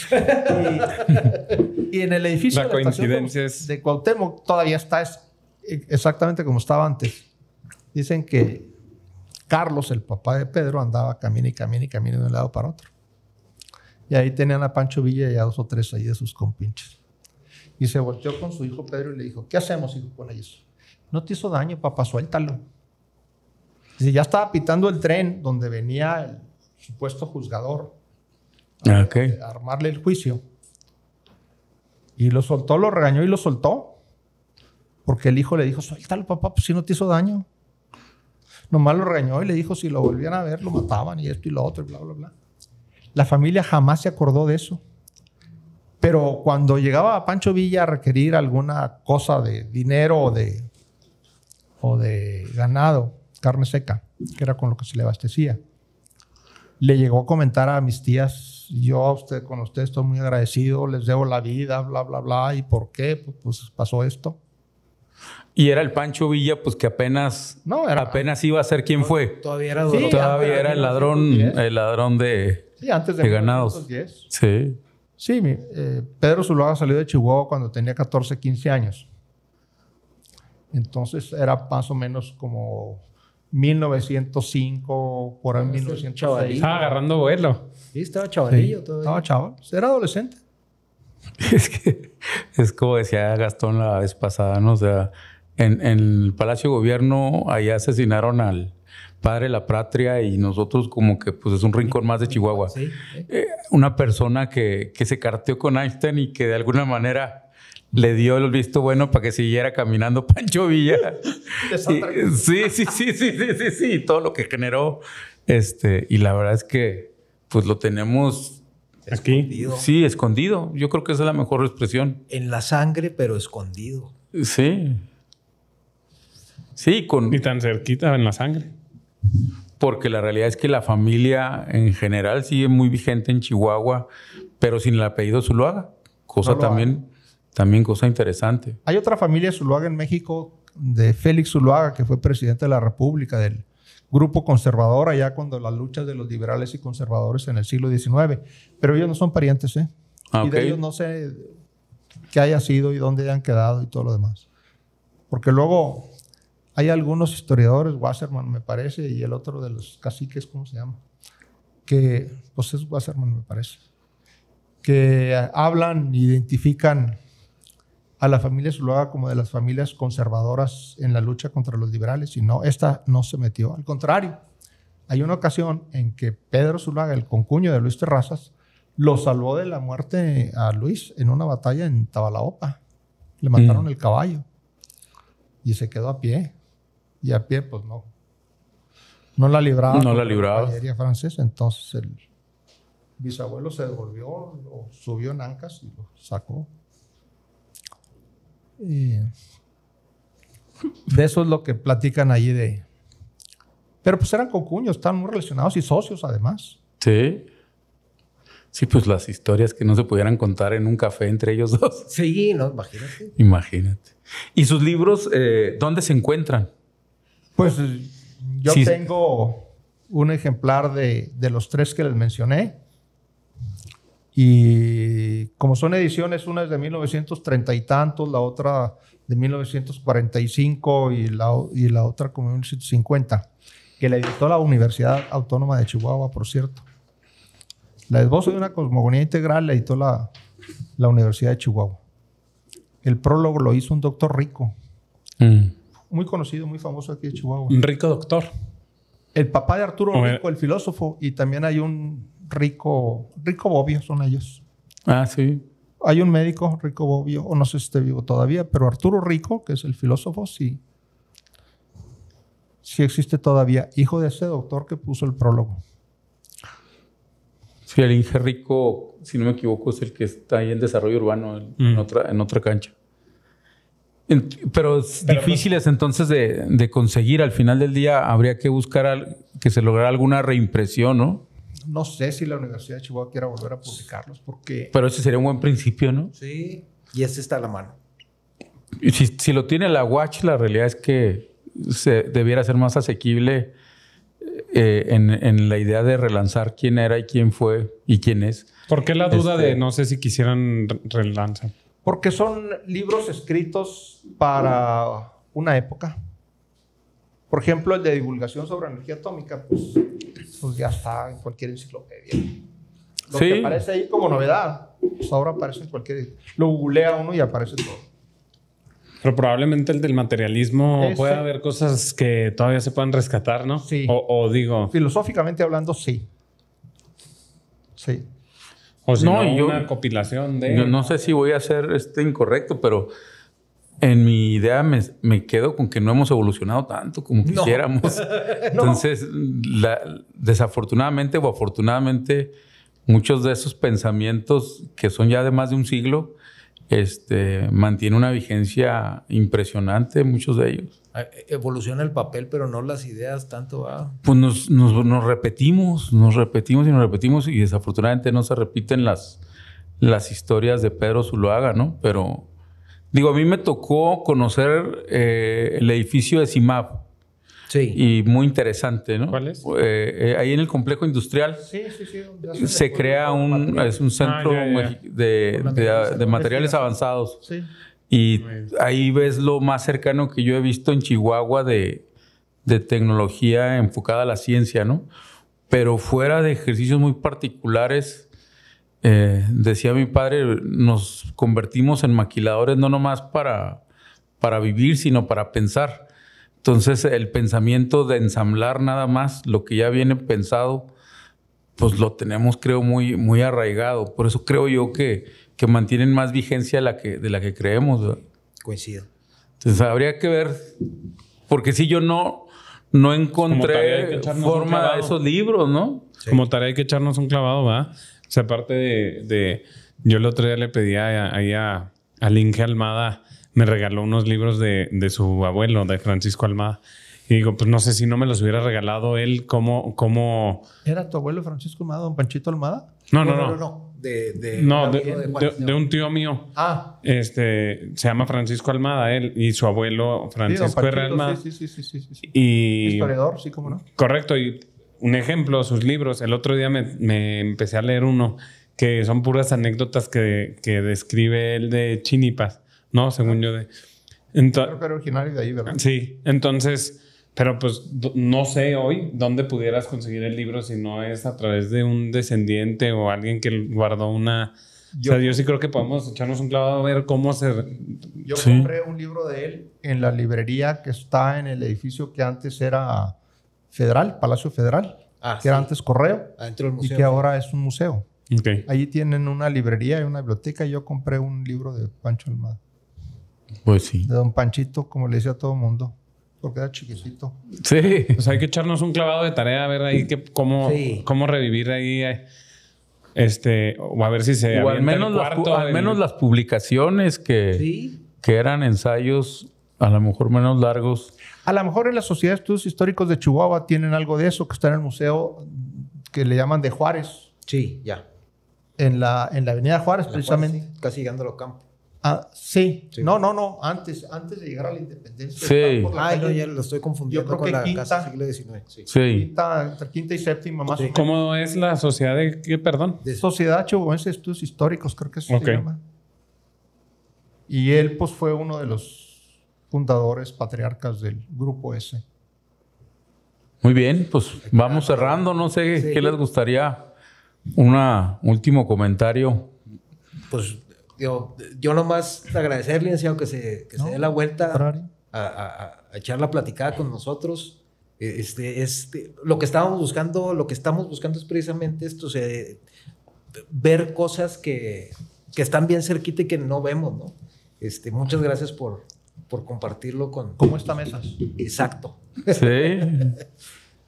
Y en el edificio la de la coincidencia de Cuauhtémoc todavía está exactamente como estaba antes. Dicen que Carlos, el papá de Pedro, andaba camina de un lado para otro. Y ahí tenían a Pancho Villa y a 2 o 3 ahí de sus compinches. Y se volteó con su hijo Pedro y le dijo, ¿qué hacemos, hijo, con ellos? No te hizo daño, papá, suéltalo. Dice, ya estaba pitando el tren donde venía el supuesto juzgador a armarle el juicio. Y lo soltó, lo regañó y lo soltó. Porque el hijo le dijo, suéltalo, papá, pues si no te hizo daño. Nomás lo regañó y le dijo, si lo volvían a ver, lo mataban y esto y lo otro y bla, bla, bla. La familia jamás se acordó de eso. Pero cuando llegaba a Pancho Villa a requerir alguna cosa de dinero o de ganado, carne seca, que era con lo que se le abastecía, le llegó a comentar a mis tías, yo con ustedes estoy muy agradecido, les debo la vida, bla, bla, bla. ¿Y por qué? Pues pasó esto. Y era el Pancho Villa, pues que apenas iba a ser quien fue. Todavía era sí, todavía era el ladrón de antes de ganados. 1910. Sí. Sí, Pedro Zuloaga salió de Chihuahua cuando tenía 14, 15 años. Entonces era más o menos como 1905, por ahí 1906. Estaba agarrando vuelo. Sí, estaba chavalillo todavía. Estaba chaval. Era adolescente. Es como decía Gastón la vez pasada, ¿no? O sea, en el Palacio de Gobierno, allá asesinaron al padre de la patria y nosotros como que pues es un rincón más de Chihuahua. Sí. Una persona que se carteó con Einstein y que de alguna manera le dio el visto bueno para que siguiera caminando Pancho Villa. Sí, todo lo que generó. Y la verdad es que pues lo tenemos aquí. Escondido. Sí, escondido. Yo creo que esa es la mejor expresión. En la sangre, pero escondido. Sí. Sí, Ni tan cerquita en la sangre. Porque la realidad es que la familia en general sigue muy vigente en Chihuahua, pero sin el apellido Zuloaga. Cosa también cosa interesante. Hay otra familia Zuloaga en México, de Félix Zuloaga, que fue presidente de la República, del grupo conservador, allá cuando las luchas de los liberales y conservadores en el siglo XIX. Pero ellos no son parientes, ¿eh? Y de ellos no sé qué haya sido y dónde hayan quedado y todo lo demás. Porque luego Hay algunos historiadores, Wasserman me parece, y el otro de los caciques, ¿cómo se llama? Que, pues es Wasserman me parece, que hablan, identifican a la familia Zuloaga como de las familias conservadoras en la lucha contra los liberales, y no, esta no se metió. Al contrario, hay una ocasión en que Pedro Zuloaga, el concuño de Luis Terrazas, lo salvó de la muerte a Luis en una batalla en Tabalaopa. Le mataron el caballo y se quedó a pie. Y a pie, pues no la libraba. No la libraba. La caballería francesa. Entonces el bisabuelo se devolvió, lo subió en ancas y lo sacó. Y de eso es lo que platican allí de... Pero pues eran concuños, estaban muy relacionados y socios además. Sí. Sí, pues las historias que no se pudieran contar en un café entre ellos dos. Sí, no, imagínate. Imagínate. ¿Y sus libros dónde se encuentran? Pues yo tengo un ejemplar de los 3 que les mencioné. Y como son ediciones, una es de 1930 y tantos, la otra de 1945 y la otra como 1950, que la editó la Universidad Autónoma de Chihuahua, por cierto. La Esbozo de una cosmogonía integral la editó la Universidad de Chihuahua. El prólogo lo hizo un doctor Rico. Muy conocido, muy famoso aquí en Chihuahua. Un rico doctor. El papá de Arturo Rico, el filósofo, y también hay un Rico Bobbio, son ellos. Ah, sí. Hay un médico, Rico Bobbio, o no sé si esté vivo todavía, pero Arturo Rico, que es el filósofo, sí existe todavía, hijo de ese doctor que puso el prólogo. Sí, el Inge Rico, si no me equivoco, es el que está ahí en desarrollo urbano, en otra cancha. Pero difíciles pues, entonces de conseguir. Al final del día habría que buscar que se lograra alguna reimpresión, ¿no? No sé si la Universidad de Chihuahua quiera volver a publicarlos porque... Pero ese sería un buen principio, ¿no? Sí, y ese está a la mano. Y si lo tiene la UACH, la realidad es que debiera ser más asequible en la idea de relanzar quién era y quién fue y quién es. ¿Por qué la duda de no sé si quisieran relanzar? Porque son libros escritos para una época. Por ejemplo, el de divulgación sobre energía atómica, pues ya está en cualquier enciclopedia. Lo que aparece ahí como novedad, pues ahora aparece en cualquier... Lo googlea uno y aparece todo. Pero probablemente el del materialismo puede haber cosas que todavía se puedan rescatar, ¿no? Sí. O digo... Filosóficamente hablando, sí. Sí. O si no, una compilación de... Yo no sé si voy a ser incorrecto, pero en mi idea me quedo con que no hemos evolucionado tanto como quisiéramos. Entonces, desafortunadamente o afortunadamente, muchos de esos pensamientos que son ya de más de un siglo mantienen una vigencia impresionante, muchos de ellos. Evoluciona el papel, pero no las ideas tanto. Pues nos repetimos y desafortunadamente no se repiten las historias de Pedro Zuloaga, ¿no? Pero, digo, a mí me tocó conocer el edificio de CIMAP. Sí. Y muy interesante, ¿no? ¿Cuál es? Ahí en el complejo industrial se crea es un centro de materiales avanzados. Sí. Y ahí ves lo más cercano que yo he visto en Chihuahua de tecnología enfocada a la ciencia, ¿no? Pero fuera de ejercicios muy particulares, decía mi padre, nos convertimos en maquiladores no nomás para vivir, sino para pensar. Entonces, el pensamiento de ensamblar nada más lo que ya viene pensado, pues lo tenemos, creo, muy, muy arraigado. Por eso creo yo que mantienen más vigencia de la que creemos, ¿verdad? Coincido. Entonces, habría que ver, porque si yo no encontré forma de esos libros, ¿no? Sí. Como tarea hay que echarnos un clavado, ¿verdad? O sea, aparte de yo el otro día le pedí ahí al Inge Almada, me regaló unos libros de su abuelo, de Francisco Almada. Y digo, pues no sé si no me los hubiera regalado él, ¿cómo? ¿Era tu abuelo Francisco Almada, don Panchito Almada? No. De un tío mío. Ah. Se llama Francisco Almada, él, y su abuelo Francisco R. Almada. Sí. Y historiador, sí, cómo no. Correcto. Y un ejemplo, sus libros. El otro día me empecé a leer uno que son puras anécdotas que describe él de Chinipas, ¿no? Según yo Creo que era originario de ahí, ¿verdad? Sí, entonces... Pero pues no sé hoy dónde pudieras conseguir el libro si no es a través de un descendiente o alguien que guardó una... yo sí creo que podemos echarnos un clavado a ver cómo se... Yo compré un libro de él en la librería que está en el edificio que antes era Federal, Palacio Federal, que era antes Correo, adentro del museo, y que ahora es un museo. Okay. Allí tienen una librería y una biblioteca y yo compré un libro de Pancho Almada. Pues sí. De Don Panchito, como le decía a todo el mundo. Porque era chiquitito. Sí. Pues hay que echarnos un clavado de tarea a ver ahí cómo revivir ahí o a ver si se o al menos, las publicaciones que eran ensayos a lo mejor menos largos. A lo mejor en la Sociedad de Estudios Históricos de Chihuahua tienen algo de eso que está en el museo que le llaman de Juárez. Sí, ya. En la Avenida Juárez, precisamente. Juárez, sí, casi llegando a Ocampo. Sí. No. Antes de llegar a la independencia. Sí. No, ya lo estoy confundiendo con la casa del siglo XIX. Sí. Entre quinta y séptima, más o menos. ¿Cómo es la sociedad de qué, perdón? De Sociedad Chihuahuense de Estudios Históricos, creo que eso se llama. Y él, pues, fue uno de los fundadores, patriarcas del grupo ese. Muy bien, pues vamos cerrando. No sé qué les gustaría. Un último comentario. Pues... Yo nomás agradecerle, licenciado, que se dé la vuelta a echar la platicada con nosotros. Lo que estamos buscando es precisamente esto, ver cosas que están bien cerquita y que no vemos, ¿no? Muchas gracias por compartirlo con... Como esta mesa. Exacto. Sí.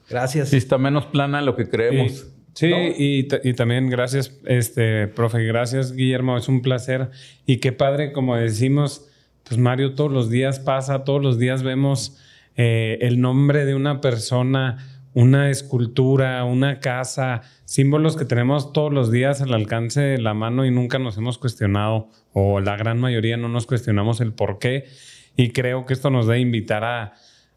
Gracias. Sí, está menos plana de lo que creemos. Sí, ¿no? y también gracias, profe, gracias, Guillermo, es un placer. Y qué padre, como decimos, pues Mario, todos los días pasa, todos los días vemos el nombre de una persona, una escultura, una casa, símbolos que tenemos todos los días al alcance de la mano y nunca nos hemos cuestionado, o la gran mayoría no nos cuestionamos el por qué. Y creo que esto nos debe invitar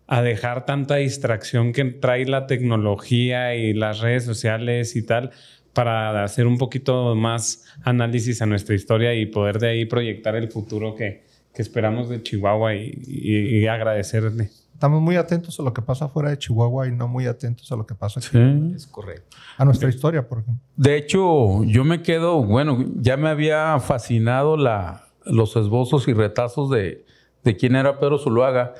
a dejar tanta distracción que trae la tecnología y las redes sociales y tal, para hacer un poquito más análisis a nuestra historia y poder de ahí proyectar el futuro que esperamos de Chihuahua y agradecerle. Estamos muy atentos a lo que pasa fuera de Chihuahua y no muy atentos a lo que pasa aquí. Sí. Es correcto. A nuestra historia, por ejemplo. De hecho, yo me quedo, ya me había fascinado los esbozos y retazos de quién era Pedro Zuloaga.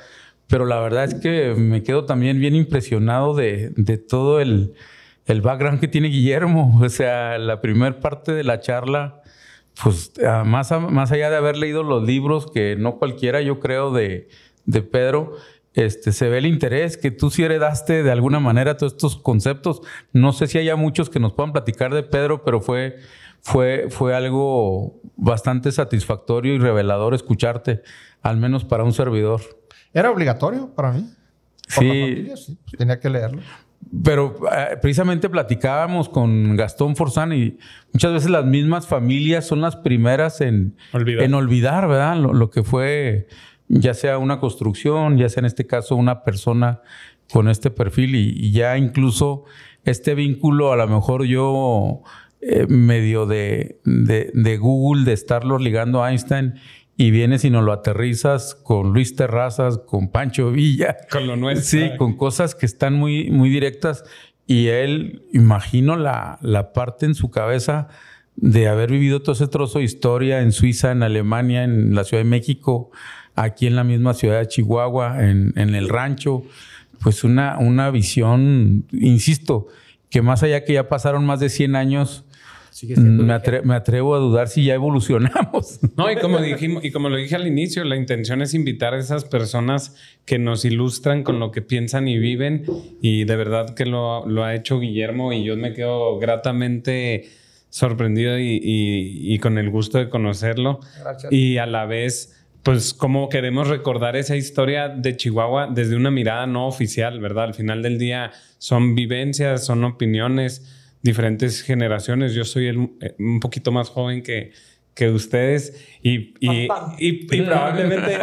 Pero la verdad es que me quedo también bien impresionado de todo el background que tiene Guillermo. O sea, la primera parte de la charla, pues más allá de haber leído los libros, que no cualquiera, yo creo, de Pedro, se ve el interés que tú sí heredaste de alguna manera todos estos conceptos. No sé si haya muchos que nos puedan platicar de Pedro, pero fue algo bastante satisfactorio y revelador escucharte, al menos para un servidor. Era obligatorio para mí. Por la familia, sí, pues tenía que leerlo. Pero precisamente platicábamos con Gastón Forzán y muchas veces las mismas familias son las primeras en olvidar, ¿verdad? Lo que fue, ya sea una construcción, ya sea en este caso una persona con este perfil y ya incluso este vínculo, a lo mejor yo medio de Google, de estarlo ligando a Einstein, y vienes y nos lo aterrizas con Luis Terrazas, con Pancho Villa. Con lo nuestro. Sí, con cosas que están muy, muy directas. Y él, imagino la parte en su cabeza de haber vivido todo ese trozo de historia en Suiza, en Alemania, en la Ciudad de México, aquí en la misma ciudad de Chihuahua, en el rancho. Pues una visión, insisto, que más allá que ya pasaron más de 100 años... Me atrevo a dudar si ya evolucionamos. No, y como lo dije al inicio, la intención es invitar a esas personas que nos ilustran con lo que piensan y viven, y de verdad que lo ha hecho Guillermo, y yo me quedo gratamente sorprendido y con el gusto de conocerlo. Gracias. Y a la vez, pues como queremos recordar esa historia de Chihuahua desde una mirada no oficial, ¿verdad? Al final del día son vivencias, son opiniones, diferentes generaciones. Yo soy un poquito más joven que ustedes y probablemente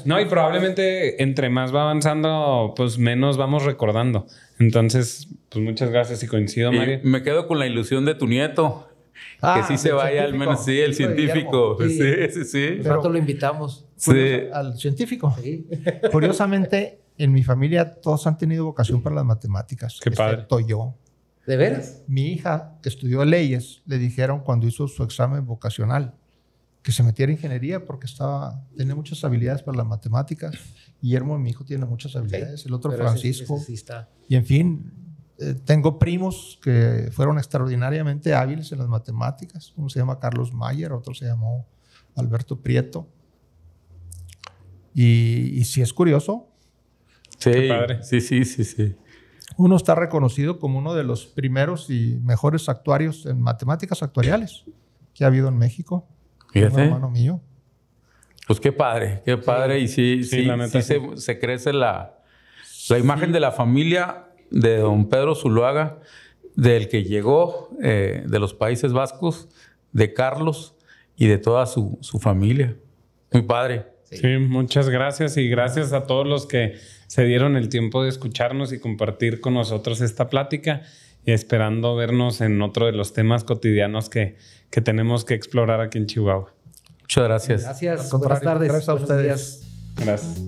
y probablemente entre más va avanzando, pues menos vamos recordando. Entonces, pues muchas gracias y coincido, Mario. Me quedo con la ilusión de tu nieto. Que sí se vaya al menos, sí, el científico. Sí. Un rato lo invitamos. Al científico. Sí. Curiosamente, en mi familia todos han tenido vocación para las matemáticas. Qué padre. Excepto yo. ¿De veras? Mi hija, que estudió leyes, le dijeron cuando hizo su examen vocacional que se metiera en ingeniería porque tenía muchas habilidades para las matemáticas. Guillermo, mi hijo, tiene muchas habilidades. El otro, Francisco. Ese sí está. Y en fin, tengo primos que fueron extraordinariamente hábiles en las matemáticas. Uno se llama Carlos Mayer, otro se llamó Alberto Prieto. Y sí es curioso. Sí, qué padre. Sí. Uno está reconocido como uno de los primeros y mejores actuarios en matemáticas actuariales que ha habido en México. Fíjate. Un hermano mío. Pues qué padre. Y sí, la neta, se crece la imagen de la familia de don Pedro Zuloaga, del que llegó de los Países Vascos, de Carlos y de toda su familia. Muy padre. Sí, muchas gracias y gracias a todos los que se dieron el tiempo de escucharnos y compartir con nosotros esta plática y esperando vernos en otro de los temas cotidianos que tenemos que explorar aquí en Chihuahua. Muchas gracias. Gracias. Buenas tardes. Gracias a ustedes. Gracias.